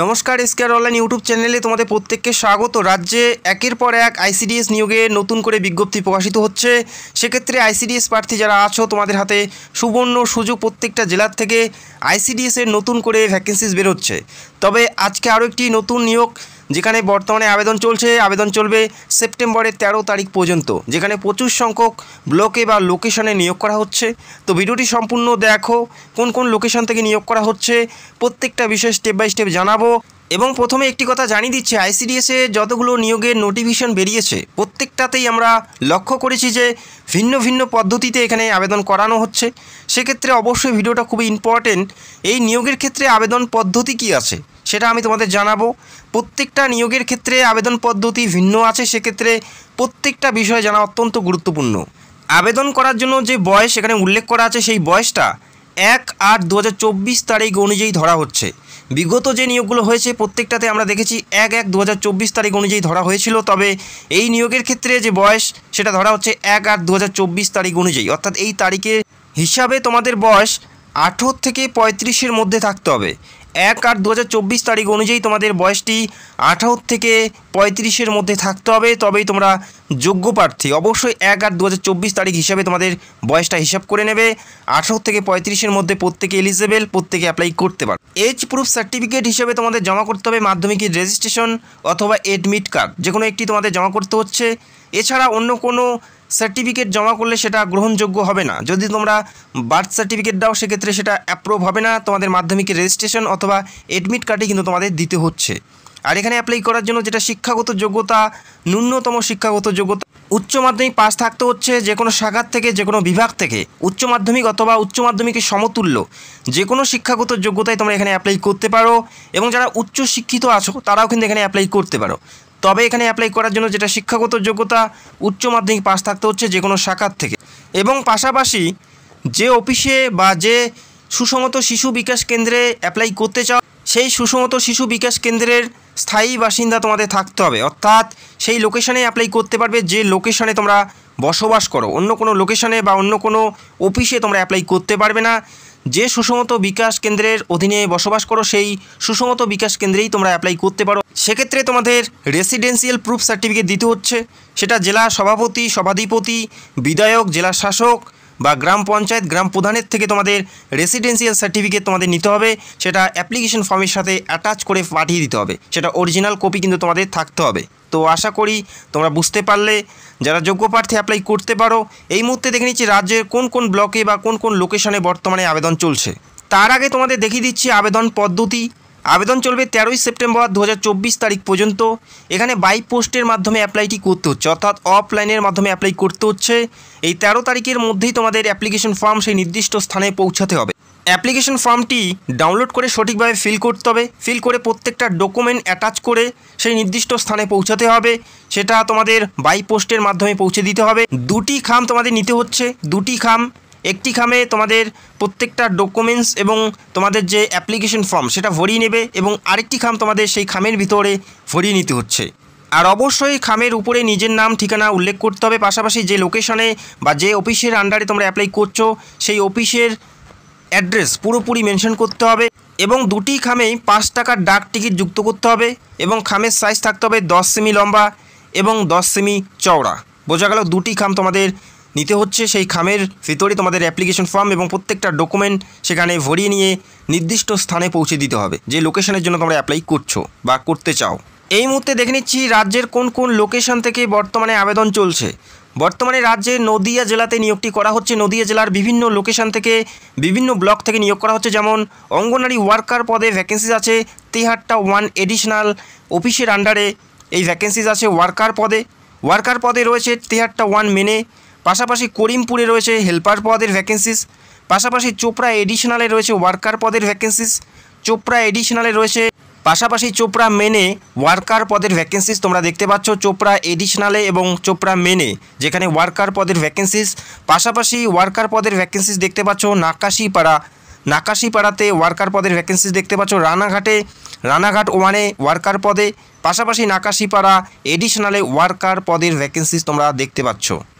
নমস্কার, এসকেআর online YouTube চ্যানেলে তোমাদের প্রত্যেককে স্বাগত। রাজ্যে একের পর এক আইসিডিএস নিয়োগে নতুন করে বিজ্ঞপ্তি প্রকাশিত হচ্ছে। সেক্ষেত্রে আইসিডিএস প্রার্থী যারা আছো, তোমাদের হাতে সুবর্ণ সুযোগ। প্রত্যেকটা জেলার থেকে আইসিডিএসের নতুন করে ভ্যাকেন্সিস বেরোচ্ছে। তবে আজকে আরও একটি নতুন নিয়োগ, যেখানে বর্তমানে আবেদন চলছে। আবেদন চলবে সেপ্টেম্বরের 13 তারিখ পর্যন্ত, যেখানে প্রচুর সংখ্যক ব্লকে বা লোকেশনে নিয়োগ করা হচ্ছে। তো ভিডিওটি সম্পূর্ণ দেখো, কোন কোন লোকেশন থেকে নিয়োগ করা হচ্ছে প্রত্যেকটা বিষয় স্টেপ বাই স্টেপ জানাবো। এবং প্রথমে একটি কথা জানিয়ে দিচ্ছি, আইসিডিএসে যতগুলো নিয়োগের নোটিফিকেশন বেরিয়েছে প্রত্যেকটাতেই আমরা লক্ষ্য করেছি যে ভিন্ন ভিন্ন পদ্ধতিতে এখানে আবেদন করানো হচ্ছে। সেক্ষেত্রে অবশ্যই ভিডিওটা খুবই ইম্পর্টেন্ট। এই নিয়োগের ক্ষেত্রে আবেদন পদ্ধতি কি আছে সেটা আমি তোমাদের জানাবো। প্রত্যেকটা নিয়োগের ক্ষেত্রে আবেদন পদ্ধতি ভিন্ন আছে, সেক্ষেত্রে প্রত্যেকটা বিষয় জানা অত্যন্ত গুরুত্বপূর্ণ। আবেদন করার জন্য যে বয়স এখানে উল্লেখ করা আছে, সেই বয়সটা 1/8/2024 তারিখ অনুযায়ী ধরা হচ্ছে। বিগত যে নিয়োগগুলো হয়েছে প্রত্যেকটাতে আমরা দেখেছি 1/1/2024 তারিখ অনুযায়ী ধরা হয়েছিল। তবে এই নিয়োগের ক্ষেত্রে যে বয়স সেটা ধরা হচ্ছে 1/8/2024 তারিখ অনুযায়ী, অর্থাৎ এই তারিখের হিসাবে তোমাদের বয়স 18 থেকে 35-এর মধ্যে থাকতে হবে। 1/8/2024 তারিখ অনুযায়ী তোমাদের বয়সটি 18 থেকে 35-এর মধ্যে থাকতে হবে, তবেই তোমরা যোগ্য প্রার্থী। অবশ্যই 1/8/2024 তারিখ হিসাবে তোমাদের বয়সটা হিসাব করে নেবে। 18 থেকে 35-এর মধ্যে প্রত্যেকে এলিজেবল, প্রত্যেকে অ্যাপ্লাই করতে পারো। এজ প্রুফ সার্টিফিকেট হিসেবে তোমাদের জমা করতে হবে মাধ্যমিকের রেজিস্ট্রেশন অথবা এডমিট কার্ড, যে কোনো একটি তোমাদের জমা করতে হচ্ছে। এছাড়া অন্য কোনো সার্টিফিকেট জমা করলে সেটা গ্রহণযোগ্য হবে না। যদি তোমরা বার্থ সার্টিফিকেট দাও সেক্ষেত্রে সেটা অ্যাপ্রুভ হবে না। তোমাদের মাধ্যমিকের রেজিস্ট্রেশন অথবা এডমিট কার্ডই কিন্তু তোমাদের দিতে হচ্ছে। আর এখানে অ্যাপ্লাই করার জন্য যেটা শিক্ষাগত যোগ্যতা, ন্যূনতম শিক্ষাগত যোগ্যতা উচ্চ মাধ্যমিক পাস থাকতে হচ্ছে। যে কোনো শাখার থেকে, যে কোনো বিভাগ থেকে উচ্চ মাধ্যমিক অথবা উচ্চ মাধ্যমিকের সমতুল্য যে কোনো শিক্ষাগত যোগ্যতায় তোমরা এখানে অ্যাপ্লাই করতে পারো। এবং যারা উচ্চ শিক্ষিত আছো তারাও কিন্তু এখানে অ্যাপ্লাই করতে পারো। তবে এখানে অ্যাপ্লাই করার জন্য যেটা শিক্ষাগত যোগ্যতা, উচ্চ মাধ্যমিক পাস থাকতে হচ্ছে যে কোনো শাখার থেকে। এবং পাশাপাশি যে অফিসে বা যে সুসংহত শিশু বিকাশ কেন্দ্রে অ্যাপ্লাই করতে চাও, সেই সুসংহত শিশু বিকাশ কেন্দ্রের স্থায়ী বাসিন্দা তোমাদের থাকতে হবে। অর্থাৎ সেই লোকেশনে অ্যাপ্লাই করতে পারবে যে লোকেশনে তোমরা বসবাস করো। অন্য কোনো লোকেশনে বা অন্য কোনো অফিসে তোমরা অ্যাপ্লাই করতে পারবে না। যে সুসংহত বিকাশ কেন্দ্রের অধীনে বসবাস করো সেই সুসংহত বিকাশ কেন্দ্রেই তোমরা অ্যাপ্লাই করতে পারো। সেক্ষেত্রে তোমাদের রেসিডেন্সিয়াল প্রুফ সার্টিফিকেট দিতে হচ্ছে। সেটা জেলা সভাপতি, সভাধিপতি, বিধায়ক, জেলা শাসক বা গ্রাম পঞ্চায়েত, গ্রাম প্রধানের থেকে তোমাদের রেসিডেন্সিয়াল সার্টিফিকেট তোমাদের নিতে হবে। সেটা অ্যাপ্লিকেশন ফর্মের সাথে অ্যাটাচ করে পাঠিয়ে দিতে হবে। সেটা অরিজিনাল কপি কিন্তু তোমাদের থাকতে হবে। তো আশা করি তোমরা বুঝতে পারলে। যারা যোগ্য প্রার্থী অ্যাপ্লাই করতে পারো। এই মুহূর্তে দেখে নিচ্ছি রাজ্যের কোন কোন ব্লকে বা কোন কোন লোকেশনে বর্তমানে আবেদন চলছে। তার আগে তোমাদের দেখিয়ে দিচ্ছি আবেদন পদ্ধতি। আবেদন চলবে 13 সেপ্টেম্বর 2024 তারিখ পর্যন্ত। এখানে বাই পোস্টের মাধ্যমে অ্যাপ্লাইটি করতে হচ্ছে, অর্থাৎ অফলাইনের মাধ্যমে অ্যাপ্লাই করতে হচ্ছে। এই 13 তারিখের মধ্যেই তোমাদের অ্যাপ্লিকেশন ফর্ম সেই নির্দিষ্ট স্থানে পৌঁছাতে হবে। অ্যাপ্লিকেশন ফর্মটি ডাউনলোড করে সঠিকভাবে ফিল করতে হবে। ফিল করে প্রত্যেকটা ডকুমেন্ট অ্যাটাচ করে সেই নির্দিষ্ট স্থানে পৌঁছাতে হবে। সেটা তোমাদের বাই পোস্টের মাধ্যমে পৌঁছে দিতে হবে। দুটি খাম তোমাদের নিতে হচ্ছে, দুটি খাম। একটি খামে তোমাদের প্রত্যেকটা ডকুমেন্টস এবং তোমাদের যে অ্যাপ্লিকেশন ফর্ম সেটা ভরিয়ে নেবে, এবং আরেকটি খাম তোমাদের সেই খামের ভিতরে ভরিয়ে নিতে হচ্ছে। আর অবশ্যই খামের উপরে নিজের নাম, ঠিকানা উল্লেখ করতে হবে। পাশাপাশি যে লোকেশনে বা যে অফিসের আন্ডারে তোমরা অ্যাপ্লাই করছো সেই অফিসের অ্যাড্রেস পুরোপুরি মেনশন করতে হবে। এবং দুটি খামেই 5 টাকার ডাক টিকিট যুক্ত করতে হবে। এবং খামের সাইজ থাকতে হবে 10 সেমি লম্বা এবং 10 সেমি চওড়া। বোঝা গেল, দুটি খাম তোমাদের নিতে হচ্ছে। সেই খামের ভিতরে তোমাদের অ্যাপ্লিকেশন ফর্ম এবং প্রত্যেকটা ডকুমেন্ট সেখানে ভরিয়ে নিয়ে নির্দিষ্ট স্থানে পৌঁছে দিতে হবে, যে লোকেশনের জন্য তোমরা অ্যাপ্লাই করছো বা করতে চাও। এই মুহূর্তে দেখে নিচ্ছি রাজ্যের কোন কোন লোকেশন থেকে বর্তমানে আবেদন চলছে। বর্তমানে রাজ্যে নদিয়া জেলাতে নিয়োগটি করা হচ্ছে। নদিয়া জেলার বিভিন্ন লোকেশন থেকে, বিভিন্ন ব্লক থেকে নিয়োগ করা হচ্ছে। যেমন অঙ্গনারী ওয়ার্কার পদে ভ্যাকেন্সিস আছে 73টা 1 এডিশনাল অফিসের আন্ডারে এই ভ্যাকেন্সিস আছে ওয়ার্কার পদে। ওয়ার্কার পদে রয়েছে 73টা 1 মেনে। পাশাপাশি করিমপুরে রয়েছে হেল্পার পদের ভ্যাকেন্সিস। পাশাপাশি চোপড়া এডিশনালে রয়েছে ওয়ার্কার পদের ভ্যাকেন্সিস। চোপড়া এডিশনালে রয়েছে, পাশাপাশি চোপড়া মেনে ওয়ার্কার পদের ভ্যাকেন্সিস তোমরা দেখতে পাচ্ছ চোপড়া এডিশনালে এবং চোপড়া মেনে, যেখানে ওয়ার্কার পদের ভ্যাকেন্সিস। পাশাপাশি ওয়ার্কার পদের ভ্যাকেন্সিস দেখতে পাচ্ছ নাকাশিপাড়াতে ওয়ার্কার পদের ভ্যাকেন্সিস দেখতে পাচ্ছ। রানাঘাট 1-এ ওয়ার্কার পদে। পাশাপাশি নাকাশিপাড়া এডিশনালে ওয়ার্কার পদের ভ্যাকেন্সিস তোমরা দেখতে পাচ্ছ।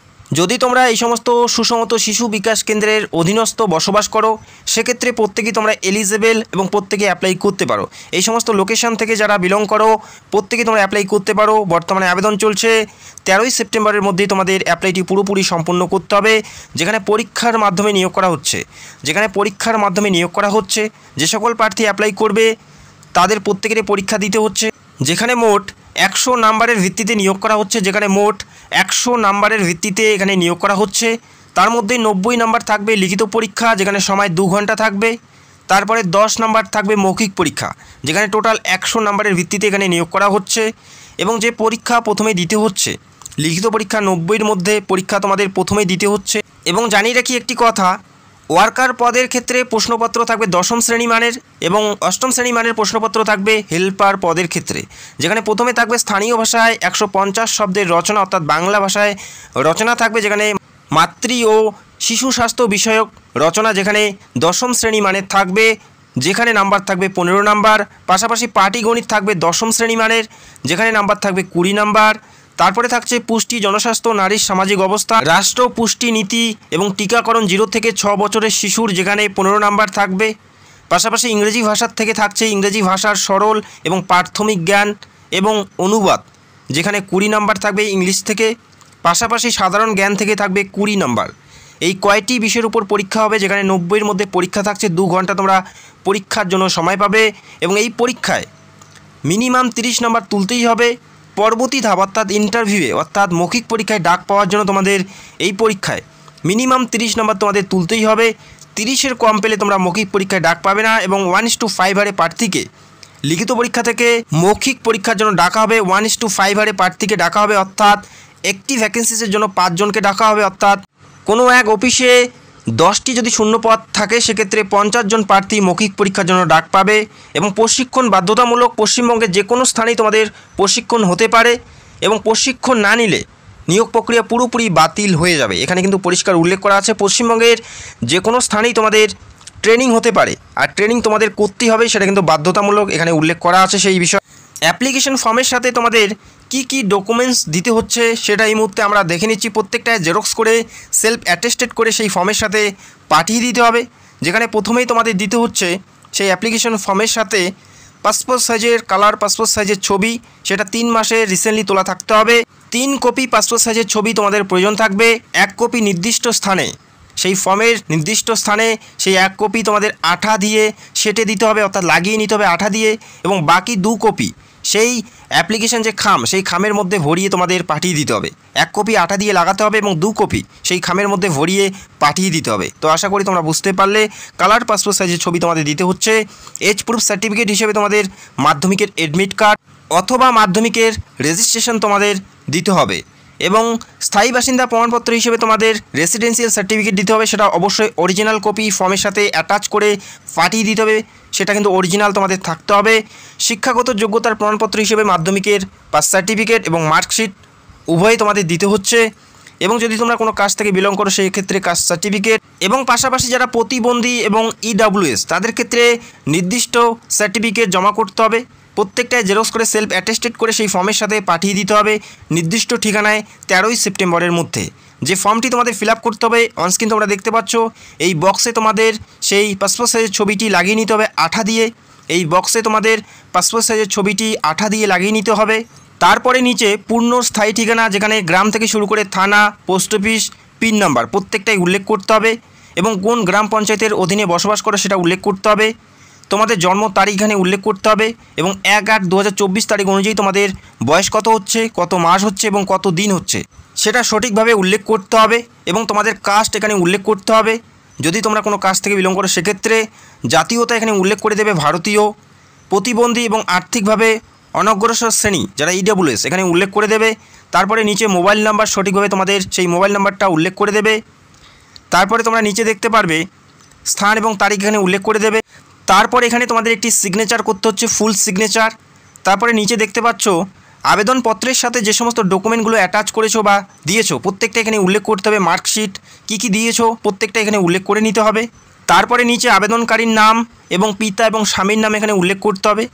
যদি তোমরা এই সমস্ত সুসংহত শিশু বিকাশ কেন্দ্রের অধীনস্থ বসবাস করো সেক্ষেত্রে প্রত্যেকেই তোমরা এলিজেবল এবং প্রত্যেকে অ্যাপ্লাই করতে পারো। এই সমস্ত লোকেশন থেকে যারা বিলং করো প্রত্যেকেই তোমরা অ্যাপ্লাই করতে পারো। বর্তমানে আবেদন চলছে, 13ই সেপ্টেম্বরের মধ্যেই তোমাদের অ্যাপ্লাইটি পুরোপুরি সম্পূর্ণ করতে হবে। যেখানে পরীক্ষার মাধ্যমে নিয়োগ করা হচ্ছে যে সকল প্রার্থী অ্যাপ্লাই করবে তাদের প্রত্যেকেরই পরীক্ষা দিতে হচ্ছে। যেখানে মোট 100 নাম্বারের ভিত্তিতে নিয়োগ করা হচ্ছে, এখানে নিয়োগ করা হচ্ছে। তার মধ্যে 90 নাম্বার থাকবে লিখিত পরীক্ষা, যেখানে সময় 2 ঘন্টা থাকবে। তারপরে 10 নাম্বার থাকবে মৌখিক পরীক্ষা, যেখানে টোটাল 100 নাম্বারের ভিত্তিতে এখানে নিয়োগ করা হচ্ছে। এবং যে পরীক্ষা প্রথমে দিতে হচ্ছে, লিখিত পরীক্ষা 90-এর মধ্যে পরীক্ষা তোমাদের প্রথমেই দিতে হচ্ছে। এবং জানিয়ে রাখি একটি কথা, ওয়ার্কার পদের ক্ষেত্রে প্রশ্নপত্র থাকবে 10ম শ্রেণী মানের এবং 8ম শ্রেণী মানের প্রশ্নপত্র থাকবে হেল্পার পদের ক্ষেত্রে। যেখানে প্রথমে থাকবে স্থানীয় ভাষায় 150 শব্দের রচনা, অর্থাৎ বাংলা ভাষায় রচনা থাকবে, যেখানে মাতৃ ও শিশু স্বাস্থ্য বিষয়ক রচনা যেখানে 10ম শ্রেণী মানের থাকবে, যেখানে নাম্বার থাকবে 15 নাম্বার। পাশাপাশি পাটিগণিত থাকবে 10ম শ্রেণী মানের, যেখানে নাম্বার থাকবে 20 নাম্বার। তারপরে থাকছে পুষ্টি, জনস্বাস্থ্য, নারীর সামাজিক অবস্থা, রাষ্ট্র পুষ্টি নীতি এবং টিকাকরণ 0 থেকে 6 বছরের শিশুর, যেখানে 15 নাম্বার থাকবে। পাশাপাশি ইংরেজি ভাষার থেকে থাকছে ইংরেজি ভাষার সরল এবং প্রাথমিক জ্ঞান এবং অনুবাদ, যেখানে 20 নাম্বার থাকবে ইংলিশ থেকে। পাশাপাশি সাধারণ জ্ঞান থেকে থাকবে 20 নাম্বার। এই কয়টি বিষয়ের উপর পরীক্ষা হবে, যেখানে 90-এর মধ্যে পরীক্ষা থাকছে। 2 ঘন্টা তোমরা পরীক্ষার জন্য সময় পাবে এবং এই পরীক্ষায় মিনিমাম 30 নাম্বার তুলতেই হবে। পরবর্তী ধাপ অর্থাৎ ইন্টারভিউয়ে অর্থাৎ মৌখিক পরীক্ষায় ডাক পাওয়ার জন্য তোমাদের এই পরীক্ষায় মিনিমাম 30 নাম্বার তোমাদের তুলতেই হবে। 30-এর কম পেলে তোমরা মৌখিক পরীক্ষায় ডাক পাবে না। এবং 1:5 হারে প্রার্থীকে লিখিত পরীক্ষা থেকে মৌখিক পরীক্ষার জন্য ডাকা হবে। 1:5 হারে প্রার্থীকে ডাকা হবে, অর্থাৎ একটি ভ্যাকেন্সিসের জন্য 5 জনকে ডাকা হবে। অর্থাৎ কোনো এক অফিসে 10টি যদি শূন্য পদ থাকে সেক্ষেত্রে 50 জন প্রার্থী মৌখিক পরীক্ষার জন্য ডাক পাবে। এবং প্রশিক্ষণ বাধ্যতামূলক, পশ্চিমবঙ্গের যে কোনো স্থানেই তোমাদের প্রশিক্ষণ হতে পারে এবং প্রশিক্ষণ না নিলে নিয়োগ প্রক্রিয়া পুরোপুরি বাতিল হয়ে যাবে। এখানে কিন্তু পরিষ্কার উল্লেখ করা আছে পশ্চিমবঙ্গের যে কোনো স্থানেই তোমাদের ট্রেনিং হতে পারে, আর ট্রেনিং তোমাদের করতেই হবে, সেটা কিন্তু বাধ্যতামূলক, এখানে উল্লেখ করা আছে সেই বিষয়। অ্যাপ্লিকেশন ফর্মের সাথে তোমাদের কি ডকুমেন্টস দিতে হচ্ছে সেটা এই মুহূর্তে আমরা দেখে নিচ্ছি। প্রত্যেকটা জেরক্স করে সেলফ অ্যাটেস্টেড করে সেই ফর্মের সাথে পাঠিয়ে দিতে হবে। যেখানে প্রথমেই তোমাদের দিতে হচ্ছে সেই অ্যাপ্লিকেশন ফর্মের সাথে পাসপোর্ট সাইজের কালার পাসপোর্ট সাইজের ছবি, সেটা 3 মাসের রিসেন্টলি তোলা থাকতে হবে। 3 কপি পাসপোর্ট সাইজের ছবি তোমাদের প্রয়োজন থাকবে। 1 কপি নির্দিষ্ট স্থানে, সেই ফর্মের নির্দিষ্ট স্থানে সেই 1 কপি তোমাদের আঠা দিয়ে সেটে দিতে হবে, অর্থাৎ লাগিয়ে নিতে হবে আঠা দিয়ে। এবং বাকি 2 কপি সেই অ্যাপ্লিকেশন যে খাম, সেই খামের মধ্যে ভরিয়ে তোমাদের পাঠিয়ে দিতে হবে। 1 কপি আঠা দিয়ে লাগাতে হবে এবং 2 কপি সেই খামের মধ্যে ভরিয়ে পাঠিয়ে দিতে হবে। তো আশা করি তোমরা বুঝতে পারলে। কালার পাসপোর্ট সাইজের ছবি তোমাদের দিতে হচ্ছে। এজ প্রুফ সার্টিফিকেট হিসেবে তোমাদের মাধ্যমিকের অ্যাডমিট কার্ড অথবা মাধ্যমিকের রেজিস্ট্রেশন তোমাদের দিতে হবে। এবং স্থায়ী বাসিন্দা প্রমাণপত্র হিসেবে তোমাদের রেসিডেন্সিয়াল সার্টিফিকেট দিতে হবে, সেটা অবশ্যই অরিজিনাল কপি ফর্মের সাথে অ্যাটাচ করে পাঠিয়ে দিতে হবে, সেটা কিন্তু অরিজিনাল তোমাদের থাকতে হবে। শিক্ষাগত যোগ্যতার প্রমাণপত্র হিসেবে মাধ্যমিকের পাস সার্টিফিকেট এবং মার্কশিট উভয়ই তোমাদের দিতে হচ্ছে। এবং যদি তোমরা কোনো কাজ থেকে বিলং করো সেই ক্ষেত্রে কাস্ট সার্টিফিকেট। এবং পাশাপাশি যারা প্রতিবন্ধী এবং EWS তাদের ক্ষেত্রে নির্দিষ্ট সার্টিফিকেট জমা করতে হবে। প্রত্যেকটায় জেরক্স করে সেলফ অ্যাটেস্টেড করে সেই ফর্মের সাথে পাঠিয়ে দিতে হবে নির্দিষ্ট ঠিকানায় 13ই সেপ্টেম্বরের মধ্যে। যে ফর্মটি তোমাদের ফিল আপ করতে হবে অনস্ক্রিন তোমরা দেখতে পাচ্ছ, এই বক্সে তোমাদের সেই পাসপোর্ট সাইজের ছবিটি লাগিয়ে নিতে হবে আঠা দিয়ে। এই বক্সে তোমাদের পাসপোর্ট সাইজের ছবিটি আঠা দিয়ে লাগিয়ে নিতে হবে। তারপরে নিচে পূর্ণ স্থায়ী ঠিকানা, যেখানে গ্রাম থেকে শুরু করে থানা, পোস্ট অফিস, পিন নাম্বার প্রত্যেকটাই উল্লেখ করতে হবে। এবং কোন গ্রাম পঞ্চায়েতের অধীনে বসবাস করো সেটা উল্লেখ করতে হবে। তোমাদের জন্ম তারিখ এখানে উল্লেখ করতে হবে এবং 1/8/2024 তারিখ অনুযায়ী তোমাদের বয়স কত হচ্ছে, কত মাস হচ্ছে এবং কত দিন হচ্ছে সেটা সঠিকভাবে উল্লেখ করতে হবে। এবং তোমাদের কাস্ট এখানে উল্লেখ করতে হবে। যদি তোমরা কোনো কাস্ট থেকে বিলং করো সেক্ষেত্রে জাতীয়তা এখানে উল্লেখ করে দেবে ভারতীয়। প্রতিবন্ধী এবং আর্থিকভাবে অনগ্রসর শ্রেণী যারা EWS এখানে উল্লেখ করে দেবে। তারপরে নিচে মোবাইল নাম্বার সঠিকভাবে তোমাদের সেই মোবাইল নাম্বারটা উল্লেখ করে দেবে। তারপরে তোমরা নিচে দেখতে পারবে স্থান এবং তারিখ এখানে উল্লেখ করে দেবে। তারপরে এখানে তোমাদের একটি সিগনেচার করতে হচ্ছে, ফুল সিগনেচার। তারপরে নিচে দেখতে পাচ্ছ আবেদনপত্রের সাথে যে সমস্ত ডকুমেন্টগুলো অ্যাটাচ করেছো বা দিয়েছো প্রত্যেকটা এখানে উল্লেখ করতে হবে। মার্কশিট কী দিয়েছো প্রত্যেকটা এখানে উল্লেখ করে নিতে হবে। তারপরে নিচে আবেদনকারীর নাম এবং পিতা এবং স্বামীর নাম এখানে উল্লেখ করতে হবে।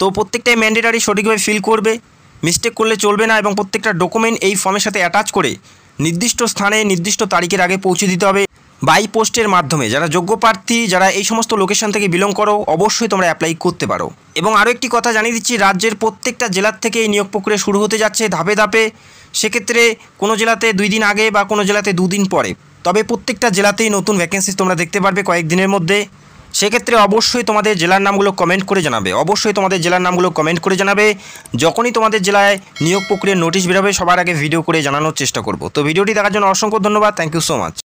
তো প্রত্যেকটাই ম্যান্ডেটারি সঠিকভাবে ফিল করবে, মিস্টেক করলে চলবে না। এবং প্রত্যেকটা ডকুমেন্ট এই ফর্মের সাথে অ্যাটাচ করে নির্দিষ্ট স্থানে নির্দিষ্ট তারিখের আগে পৌঁছে দিতে হবে বাই পোস্টের মাধ্যমে। যারা যোগ্য প্রার্থী, যারা এই সমস্ত লোকেশন থেকে বিলং করো, অবশ্যই তোমরা অ্যাপ্লাই করতে পারো। এবং আরও একটি কথা জানিয়ে দিচ্ছি, রাজ্যের প্রত্যেকটা জেলার থেকে এই নিয়োগ প্রক্রিয়া শুরু হতে যাচ্ছে ধাপে ধাপে। সেক্ষেত্রে কোনো জেলাতে 2 দিন আগে বা কোনো জেলাতে 2 দিন পরে, তবে প্রত্যেকটা জেলাতেই নতুন ভ্যাকেন্সি তোমরা দেখতে পারবে কয়েকদিনের মধ্যে। সেক্ষেত্রে অবশ্যই তোমাদের জেলার নামগুলো কমেন্ট করে জানাবে, অবশ্যই তোমাদের জেলার নামগুলো কমেন্ট করে জানাবে। যখনই তোমাদের জেলায় নিয়োগ প্রক্রিয়ার নোটিশ বেরোবে সবার আগে ভিডিও করে জানানোর চেষ্টা করব। তো ভিডিওটি দেখার জন্য অসংখ্য ধন্যবাদ। Thank you so much.